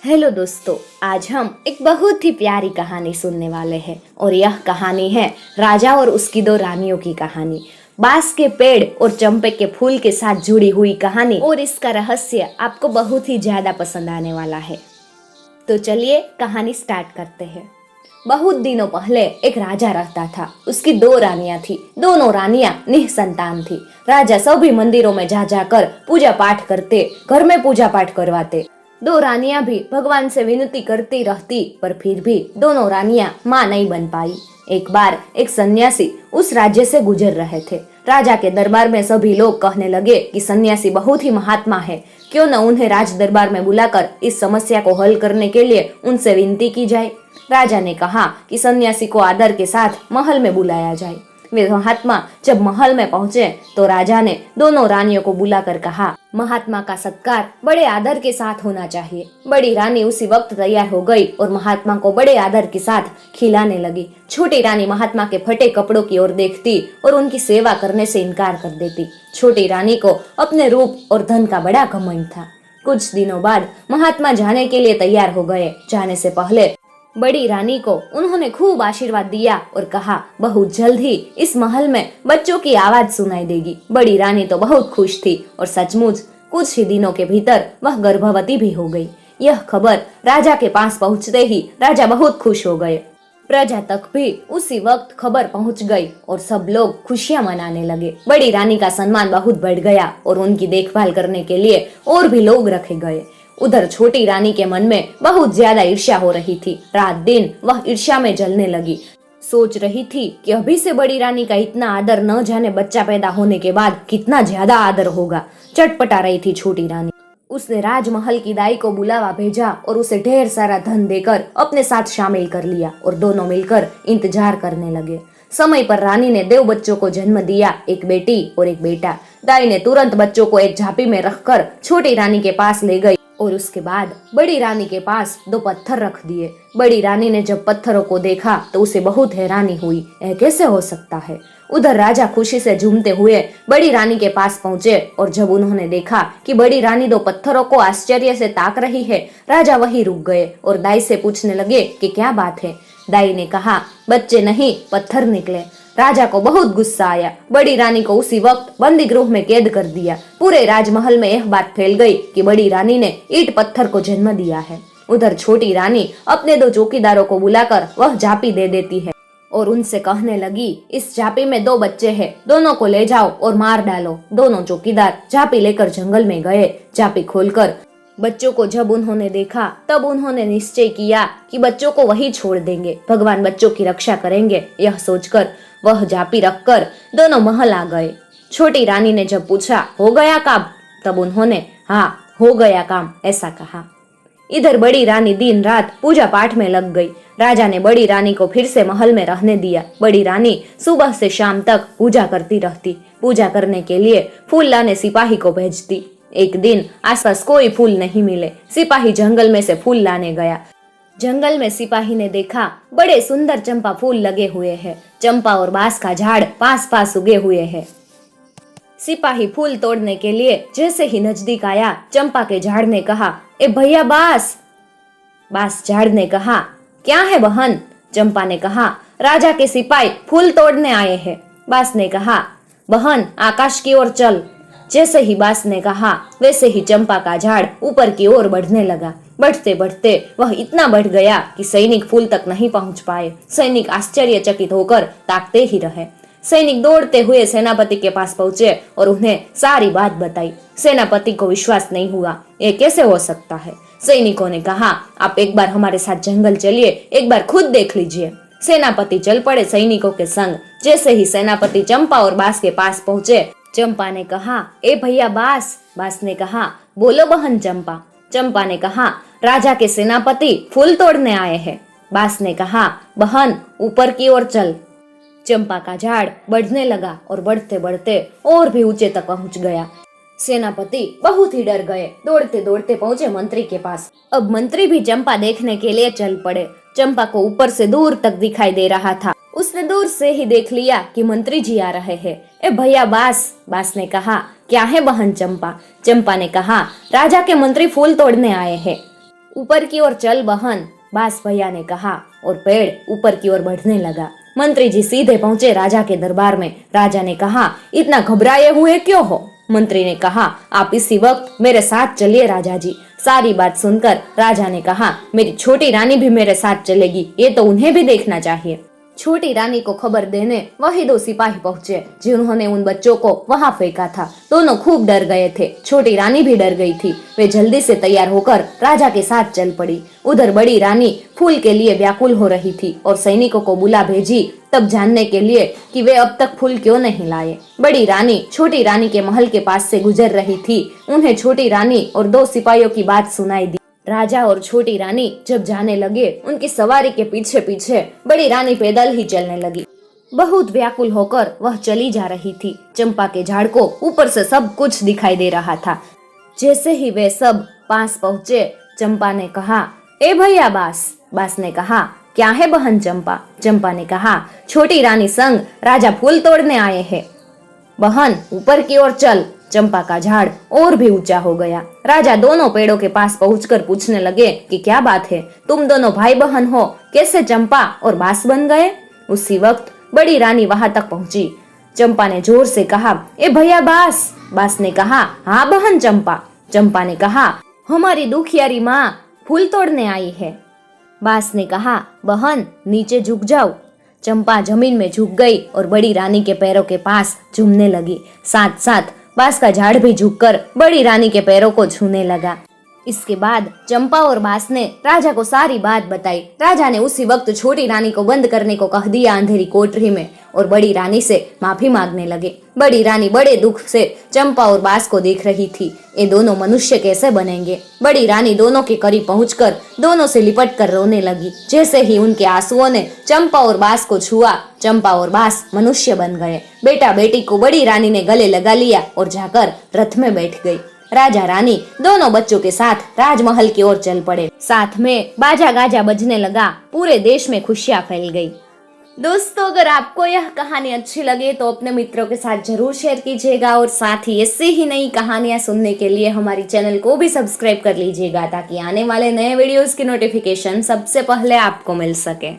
Hello दोस्तों, आज हम एक बहुत ही प्यारी कहानी सुनने वाले हैं और यह कहानी है राजा और उसकी दो रानियों की कहानी। बांस के पेड़ और चंपे के फूल के साथ जुड़ी हुई कहानी और इसका रहस्य आपको बहुत ही ज्यादा पसंद आने वाला है। तो चलिए कहानी स्टार्ट करते हैं। बहुत दिनों पहले एक राजा रहता था। उसकी दो रानियां थी। दोनों रानियां निसंतान थी। राजा सभी मंदिरों में जा जाकर पूजा पाठ करते, घर में पूजा पाठ करवाते। दो रानियां भी भगवान से विनती करती रहती, पर फिर भी दोनों रानियां मां नहीं बन पाई। एक बार एक सन्यासी उस राज्य से गुजर रहे थे। राजा के दरबार में सभी लोग कहने लगे कि सन्यासी बहुत ही महात्मा है, क्यों न उन्हें राज दरबार में बुलाकर इस समस्या को हल करने के लिए उनसे विनती की जाए। राजा ने कहा कि सन्यासी को आदर के साथ महल में बुलाया जाए। वे महात्मा जब महल में पहुंचे तो राजा ने दोनों रानियों को बुलाकर कहा, महात्मा का सत्कार बड़े आदर के साथ होना चाहिए। बड़ी रानी उसी वक्त तैयार हो गई और महात्मा को बड़े आदर के साथ खिलाने लगी। छोटी रानी महात्मा के फटे कपड़ों की ओर देखती और उनकी सेवा करने से इनकार कर देती। छोटी रानी को अपने रूप और धन का बड़ा घमंड था। कुछ दिनों बाद महात्मा जाने के लिए तैयार हो गए। जाने से पहले बड़ी रानी को उन्होंने खूब आशीर्वाद दिया और कहा, बहुत जल्द ही इस महल में बच्चों की आवाज सुनाई देगी। बड़ी रानी तो बहुत खुश थी और सचमुच कुछ ही दिनों के भीतर वह गर्भवती भी हो गई। यह खबर राजा के पास पहुंचते ही राजा बहुत खुश हो गए। प्रजा तक भी उसी वक्त खबर पहुंच गई और सब लोग खुशियां मनाने लगे। बड़ी रानी का सम्मान बहुत बढ़ गया और उनकी देखभाल करने के लिए और भी लोग रखे गए। उधर छोटी रानी के मन में बहुत ज्यादा ईर्ष्या हो रही थी। रात दिन वह ईर्ष्या में जलने लगी। सोच रही थी कि अभी से बड़ी रानी का इतना आदर, न जाने बच्चा पैदा होने के बाद कितना ज्यादा आदर होगा। चटपटा रही थी छोटी रानी। उसने राजमहल की दाई को बुलावा भेजा और उसे ढेर सारा धन देकर अपने साथ शामिल कर लिया और दोनों मिलकर इंतजार करने लगे। समय पर रानी ने दो बच्चों को जन्म दिया, एक बेटी और एक बेटा। दाई ने तुरंत बच्चों को एक झांपी में रखकर छोटी रानी के पास ले गई और उसके बाद बड़ी रानी के पास दो पत्थर रख दिए। बड़ी रानी ने जब पत्थरों को देखा तो उसे बहुत हैरानी हुई, यह कैसे हो सकता है। उधर राजा खुशी से झूमते हुए बड़ी रानी के पास पहुंचे और जब उन्होंने देखा कि बड़ी रानी दो पत्थरों को आश्चर्य से ताक रही है, राजा वहीं रुक गए और दाई से पूछने लगे कि क्या बात है। दाई ने कहा, बच्चे नहीं पत्थर निकले। राजा को बहुत गुस्सा आया। बड़ी रानी को उसी वक्त बंदी गृह में कैद कर दिया। पूरे राजमहल में यह बात फैल गई कि बड़ी रानी ने ईंट पत्थर को जन्म दिया है। उधर छोटी रानी अपने दो चौकीदारों को बुलाकर वह झांपी दे देती है और उनसे कहने लगी, इस झांपी में दो बच्चे हैं, दोनों को ले जाओ और मार डालो। दोनों चौकीदार झांपी लेकर जंगल में गए। झांपी खोलकर बच्चों को जब उन्होंने देखा तब उन्होंने निश्चय किया कि बच्चों को वही छोड़ देंगे, भगवान बच्चों की रक्षा करेंगे। यह सोचकर वह झांपी रखकर दोनों महल आ गए। छोटी रानी ने जब पूछा, हो गया काम, तब उन्होंने हाँ हो गया काम ऐसा कहा। इधर बड़ी रानी दिन रात पूजा पाठ में लग गई। राजा ने बड़ी रानी को फिर से महल में रहने दिया। बड़ी रानी सुबह से शाम तक पूजा करती रहती। पूजा करने के लिए फूल लाने सिपाही को भेजती। एक दिन आसपास कोई फूल नहीं मिले। सिपाही जंगल में से फूल लाने गया। जंगल में सिपाही ने देखा बड़े सुंदर चंपा फूल लगे हुए हैं। चंपा और बांस का झाड़ पास पास उगे हुए हैं। सिपाही फूल तोड़ने के लिए जैसे ही नजदीक आया, चंपा के झाड़ ने कहा, ए भैया बांस। बांस झाड़ ने कहा, क्या है बहन। चंपा ने कहा, राजा के सिपाही फूल तोड़ने आए हैं। बांस ने कहा, बहन आकाश की ओर चल। जैसे ही बांस ने कहा वैसे ही चंपा का झाड़ ऊपर की ओर बढ़ने लगा। बढ़ते बढ़ते वह इतना बढ़ गया कि सैनिक फूल तक नहीं पहुंच पाए। सैनिक आश्चर्यचकित होकर ताकते ही रहे। सैनिक दौड़ते हुए सेनापति के पास पहुंचे और उन्हें सारी बात बताई। सेनापति को विश्वास नहीं हुआ, ये कैसे हो सकता है। सैनिकों ने कहा, आप एक बार हमारे साथ जंगल चलिए, एक बार खुद देख लीजिए। सेनापति चल पड़े सैनिकों के संग। जैसे ही सेनापति चंपा और बांस के पास पहुंचे, चंपा ने कहा, ए भैया बांस। बांस ने कहा, बोलो बहन चंपा। चंपा ने कहा, राजा के सेनापति फूल तोड़ने आए हैं। बांस ने कहा, बहन ऊपर की ओर चल। चंपा का झाड़ बढ़ने लगा और बढ़ते बढ़ते और भी ऊंचे तक पहुंच गया। सेनापति बहुत ही डर गए। दौड़ते दौड़ते पहुंचे मंत्री के पास। अब मंत्री भी चंपा देखने के लिए चल पड़े। चंपा को ऊपर से दूर तक दिखाई दे रहा था। उसने दूर से ही देख लिया कि मंत्री जी आ रहे हैं। ए भैया बांस। बांस ने कहा, क्या है बहन चंपा। चंपा ने कहा, राजा के मंत्री फूल तोड़ने आए हैं। ऊपर की ओर चल बहन, बांस भैया ने कहा और पेड़ ऊपर की ओर बढ़ने लगा। मंत्री जी सीधे पहुंचे राजा के दरबार में। राजा ने कहा, इतना घबराए हुए क्यों हो? मंत्री ने कहा, आप इसी वक्त मेरे साथ चलिए राजा जी। सारी बात सुनकर राजा ने कहा, मेरी छोटी रानी भी मेरे साथ चलेगी, ये तो उन्हें भी देखना चाहिए। छोटी रानी को खबर देने वही 2 सिपाही पहुंचे जिन्होंने उन बच्चों को वहां फेंका था। दोनों खूब डर गए थे, छोटी रानी भी डर गई थी। वे जल्दी से तैयार होकर राजा के साथ चल पड़ी। उधर बड़ी रानी फूल के लिए व्याकुल हो रही थी और सैनिकों को बुला भेजी तब जानने के लिए कि वे अब तक फूल क्यों नहीं लाए। बड़ी रानी छोटी रानी के महल के पास से गुजर रही थी। उन्हें छोटी रानी और 2 सिपाहियों की बात सुनाई दी। राजा और छोटी रानी जब जाने लगे, उनकी सवारी के पीछे पीछे बड़ी रानी पैदल ही चलने लगी। बहुत व्याकुल होकर वह चली जा रही थी। चंपा के झाड़ को ऊपर से सब कुछ दिखाई दे रहा था। जैसे ही वे सब पास पहुंचे, चंपा ने कहा, ए भैया बास। बास ने कहा, क्या है बहन चंपा? चंपा ने कहा, छोटी रानी संग राजा फूल तोड़ने आए हैं। बहन ऊपर की ओर चल। चंपा का झाड़ और भी ऊंचा हो गया। राजा दोनों पेड़ों के पास पहुंचकर पूछने लगे कि क्या बात है, तुम दोनों भाई बहन हो, कैसे चंपा और बास बन गए? उसी वक्त बड़ी रानी वहां तक पहुंची। चंपा ने जोर से कहा, ए भैया बास। बास ने कहा, हाँ बहन चंपा। चंपा ने कहा, हमारी दुखियारी माँ फूल तोड़ने आई है। बास ने कहा, बहन नीचे झुक जाओ। चंपा जमीन में झुक गई और बड़ी रानी के पैरों के पास झूमने लगी। साथ साथ बांस का झाड़ भी झुककर बड़ी रानी के पैरों को छूने लगा। इसके बाद चंपा और बांस ने राजा को सारी बात बताई। राजा ने उसी वक्त छोटी रानी को बंद करने को कह दिया अंधेरी कोठरी में और बड़ी रानी से माफी मांगने लगे। बड़ी रानी बड़े दुख से चंपा और बांस को देख रही थी। ये दोनों मनुष्य कैसे बनेंगे? बड़ी रानी दोनों के करीब पहुंचकर दोनों से लिपट कर रोने लगी। जैसे ही उनके आंसुओं ने चंपा और बांस को छुआ, चंपा और बांस मनुष्य बन गए। बेटा बेटी को बड़ी रानी ने गले लगा लिया और जाकर रथ में बैठ गई। राजा रानी दोनों बच्चों के साथ राजमहल की ओर चल पड़े। साथ में बाजा गाजा बजने लगा। पूरे देश में खुशियां फैल गई। दोस्तों, अगर आपको यह कहानी अच्छी लगे तो अपने मित्रों के साथ जरूर शेयर कीजिएगा और साथ ही ऐसे ही नई कहानियां सुनने के लिए हमारी चैनल को भी सब्सक्राइब कर लीजिएगा ताकि आने वाले नए वीडियोस की नोटिफिकेशन सबसे पहले आपको मिल सके।